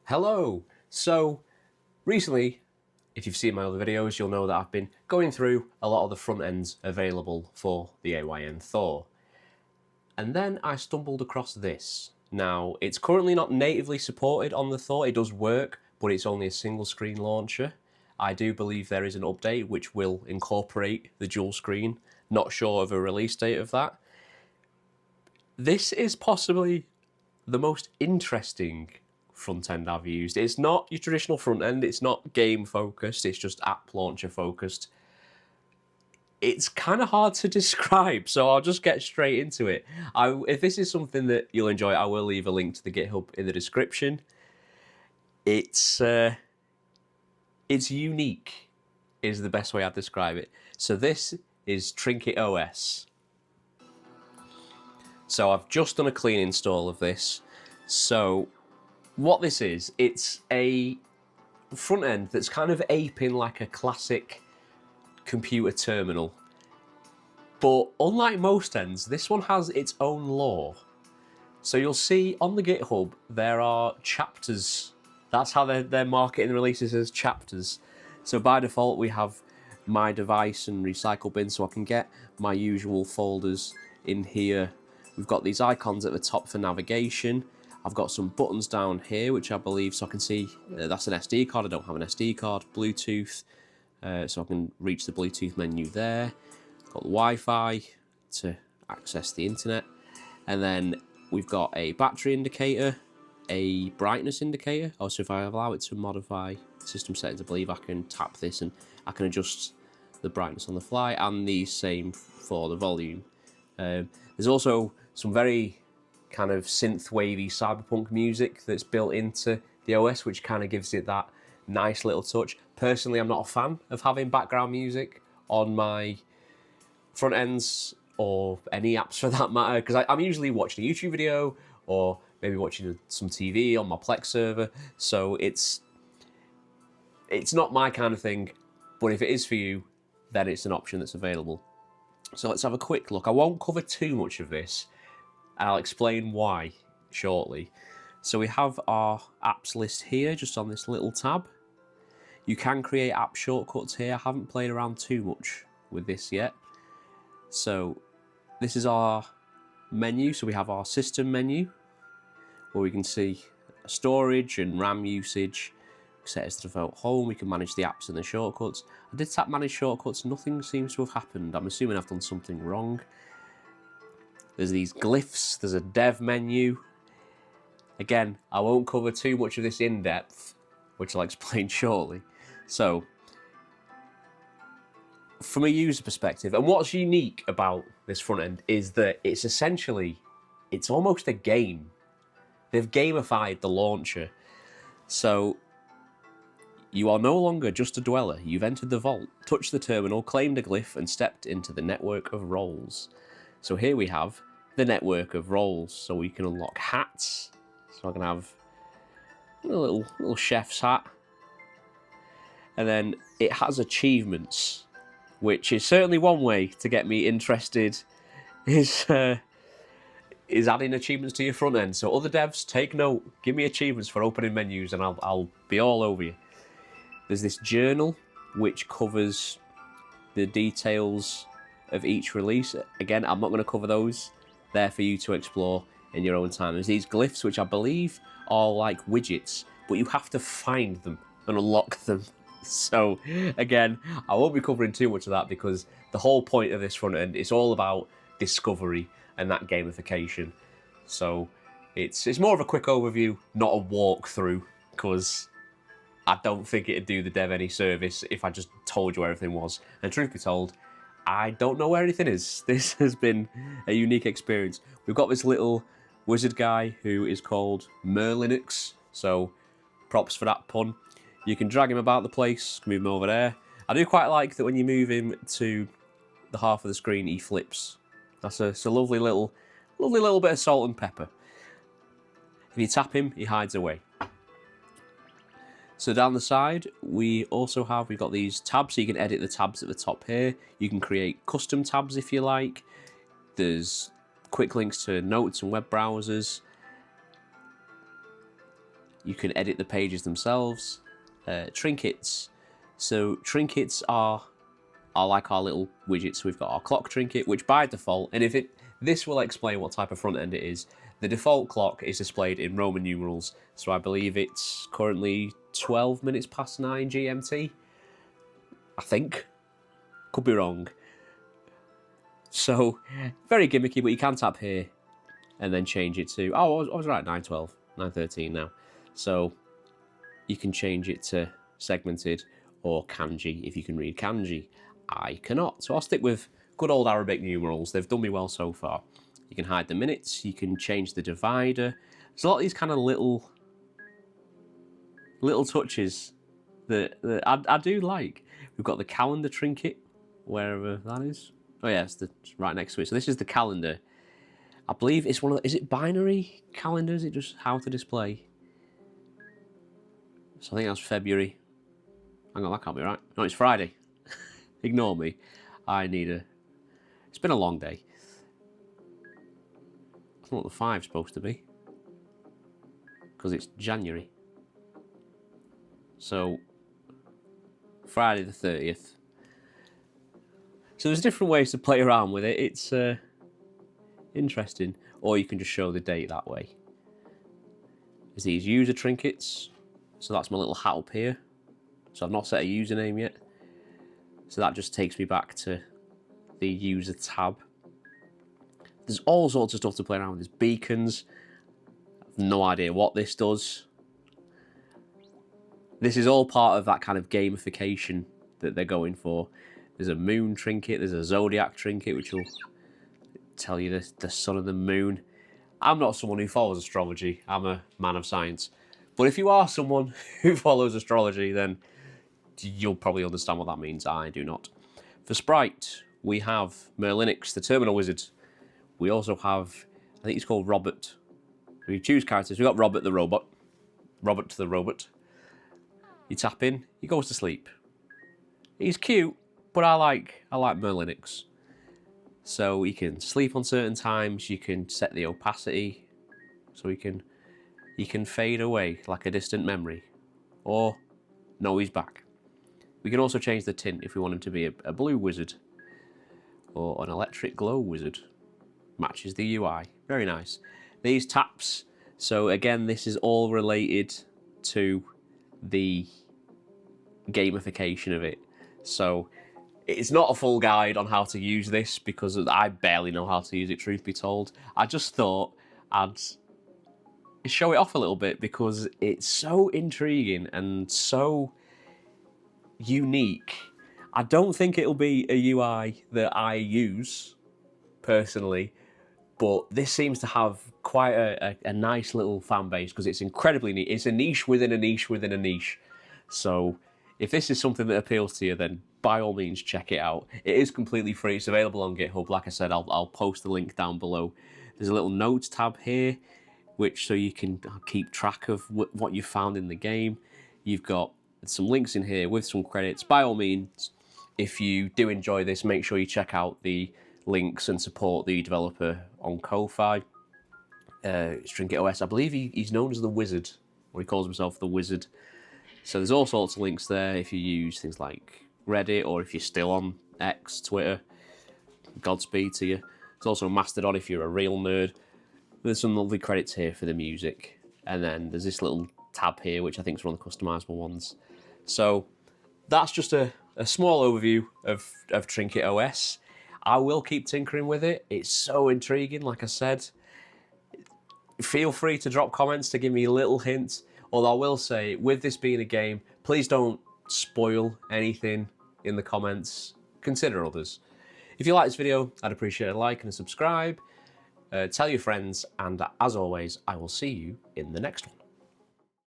Hello! So, recently, if you've seen my other videos, you'll know that I've been going through a lot of the front ends available for the AYN Thor. And then I stumbled across this. Now, it's currently not natively supported on the Thor, it does work, but it's only a single screen launcher. I do believe there is an update which will incorporate the dual screen. Not sure of a release date of that. This is possibly the most interesting front end I've used. It's not your traditional front end, it's not game focused, it's just app launcher focused. It's kind of hard to describe, so I'll just get straight into it. If this is something that you'll enjoy, I will leave a link to the GitHub in the description. It's unique, is the best way I'd describe it. So this is Trinket OS. So I've just done a clean install of this. So what this is, it's a front end that's kind of aping like a classic computer terminal. But unlike most ends, this one has its own lore. So you'll see on the GitHub, there are chapters. That's how they're marketing the releases, as chapters. So by default, we have my device and recycle bin, so I can get my usual folders in here. We've got these icons at the top for navigation. I've got some buttons down here, which I believe, so I can see that's an SD card. I don't have an SD card. Bluetooth, so I can reach the Bluetooth menu there. Got the Wi-Fi to access the internet. And then we've got a battery indicator, a brightness indicator. Also, if I allow it to modify system settings, I believe I can tap this and I can adjust the brightness on the fly, and the same for the volume. There's also some very kind of synth wavy cyberpunk music that's built into the OS, which kind of gives it that nice little touch. Personally, I'm not a fan of having background music on my front ends or any apps for that matter, because I'm usually watching a YouTube video or maybe watching some TV on my Plex server, so it's not my kind of thing, but if it is for you, then it's an option that's available. So let's have a quick look. I won't cover too much of this. I'll explain why shortly. So we have our apps list here, just on this little tab. You can create app shortcuts here. I haven't played around too much with this yet. So this is our menu. So we have our system menu, where we can see storage and RAM usage. Set as the default home. We can manage the apps and the shortcuts. I did tap manage shortcuts. Nothing seems to have happened. I'm assuming I've done something wrong. There's these glyphs, there's a dev menu. Again, I won't cover too much of this in depth, which I'll explain shortly. So, from a user perspective, and what's unique about this front end is that it's almost a game. They've gamified the launcher. So, you are no longer just a dweller. You've entered the vault, touched the terminal, claimed a glyph, and stepped into the network of roles. So here we have the network of roles. So we can unlock hats. So I can have a little chef's hat. And then it has achievements, which is certainly one way to get me interested, is adding achievements to your front end. So other devs, take note. Give me achievements for opening menus and I'll be all over you. There's this journal, which covers the details of each release. Again, I'm not going to cover those. They're for you to explore in your own time. There's these glyphs, which I believe are like widgets, but you have to find them and unlock them. So again, I won't be covering too much of that, because the whole point of this front end is all about discovery and that gamification. So it's more of a quick overview, not a walkthrough, because I don't think it'd do the dev any service if I just told you where everything was. And truth be told, I don't know where anything is. This has been a unique experience. We've got this little wizard guy who is called Merlinux, so props for that pun. You can drag him about the place, move him over there. I do quite like that when you move him to the half of the screen, he flips. That's a lovely little bit of salt and pepper. If you tap him, he hides away. So down the side, we've got these tabs, so you can edit the tabs at the top here. You can create custom tabs if you like. There's quick links to notes and web browsers. You can edit the pages themselves. Trinkets. So trinkets are like our little widgets. We've got our clock trinket, which by default, and this will explain what type of front end it is. The default clock is displayed in Roman numerals, so I believe it's currently 12 minutes past 9 GMT. I think. Could be wrong. So, very gimmicky, but you can tap here and then change it to... Oh, I was right, 9:12, 9:13 now. So, you can change it to segmented or kanji if you can read kanji. I cannot, so I'll stick with good old Arabic numerals. They've done me well so far. You can hide the minutes, you can change the divider. There's a lot of these kind of little touches that I do like. We've got the calendar trinket, wherever that is. Oh yeah, it's right next to it. So this is the calendar. I believe it's is it binary calendars? Is it just how to display? So I think that's February. Hang on, that can't be right. No, it's Friday. Ignore me. It's been a long day. That's not what the 5's supposed to be. Because it's January. So, Friday the 30th. So there's different ways to play around with it. It's interesting. Or you can just show the date that way. There's these user trinkets. So that's my little hat up here. So I've not set a username yet. So that just takes me back to the user tab. There's all sorts of stuff to play around with. There's beacons. I have no idea what this does. This is all part of that kind of gamification that they're going for. There's a moon trinket, there's a zodiac trinket, which will tell you the sun and the moon. I'm not someone who follows astrology, I'm a man of science. But if you are someone who follows astrology, then you'll probably understand what that means. I do not. For Sprite, we have Merlinix, the terminal wizard. We also have, I think he's called Robert. We choose characters. We've got Robert the robot. Robert the robot. You tap in, he goes to sleep. He's cute, but I like Merlinix. So he can sleep on certain times. You can set the opacity, so he can fade away like a distant memory, or no, he's back. We can also change the tint if we want him to be a blue wizard or an electric glow wizard. Matches the UI. Very nice. These taps. So again, this is all related to the gamification of it. So it's not a full guide on how to use this because I barely know how to use it, truth be told. I just thought I'd show it off a little bit because it's so intriguing and so unique. I don't think it'll be a UI that I use personally, but this seems to have quite a nice little fan base because it's incredibly neat. It's a niche within a niche within a niche. So if this is something that appeals to you, then by all means check it out. It is completely free. It's available on GitHub. Like I said, I'll post the link down below. There's a little notes tab here, so you can keep track of what you found in the game. You've got some links in here with some credits. By all means, if you do enjoy this, make sure you check out the links and support the developer on Ko-Fi. It's TrinketOS. I believe he's known as the Wizard, or he calls himself the Wizard. So there's all sorts of links there if you use things like Reddit, or if you're still on X, Twitter. Godspeed to you. There's also Mastodon if you're a real nerd. There's some lovely credits here for the music. And then there's this little tab here, which I think is one of the customizable ones. So that's just a small overview of TrinketOS. I will keep tinkering with it. It's so intriguing, like I said. Feel free to drop comments to give me little hints. Although I will say, with this being a game, please don't spoil anything in the comments. Consider others. If you like this video, I'd appreciate a like and a subscribe. Tell your friends, and as always, I will see you in the next one.